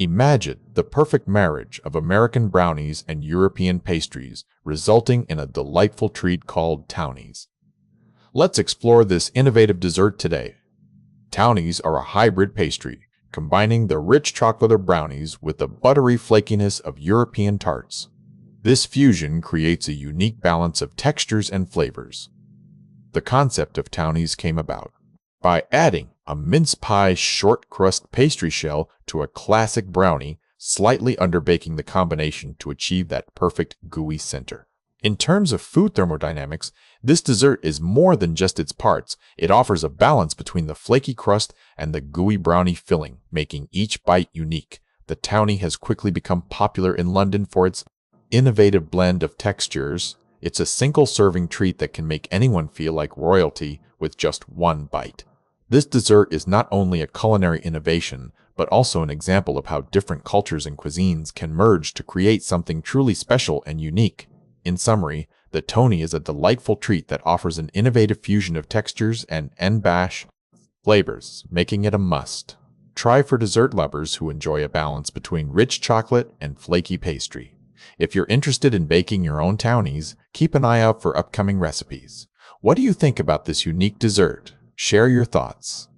Imagine the perfect marriage of American brownies and European pastries, resulting in a delightful treat called Townies. Let's explore this innovative dessert today. Townies are a hybrid pastry, combining the rich chocolate of brownies with the buttery flakiness of European tarts. This fusion creates a unique balance of textures and flavors. The concept of Townies came about by adding a mince pie short crust pastry shell to a classic brownie, slightly underbaking the combination to achieve that perfect gooey center. In terms of food thermodynamics, this dessert is more than just its parts. It offers a balance between the flaky crust and the gooey brownie filling, making each bite unique. The Townie has quickly become popular in London for its innovative blend of textures. It's a single-serving treat that can make anyone feel like royalty with just one bite. This dessert is not only a culinary innovation, but also an example of how different cultures and cuisines can merge to create something truly special and unique. In summary, the Townie is a delightful treat that offers an innovative fusion of textures and en-bash flavors, making it a must. Try for dessert lovers who enjoy a balance between rich chocolate and flaky pastry. If you're interested in baking your own Townies, keep an eye out for upcoming recipes. What do you think about this unique dessert? Share your thoughts.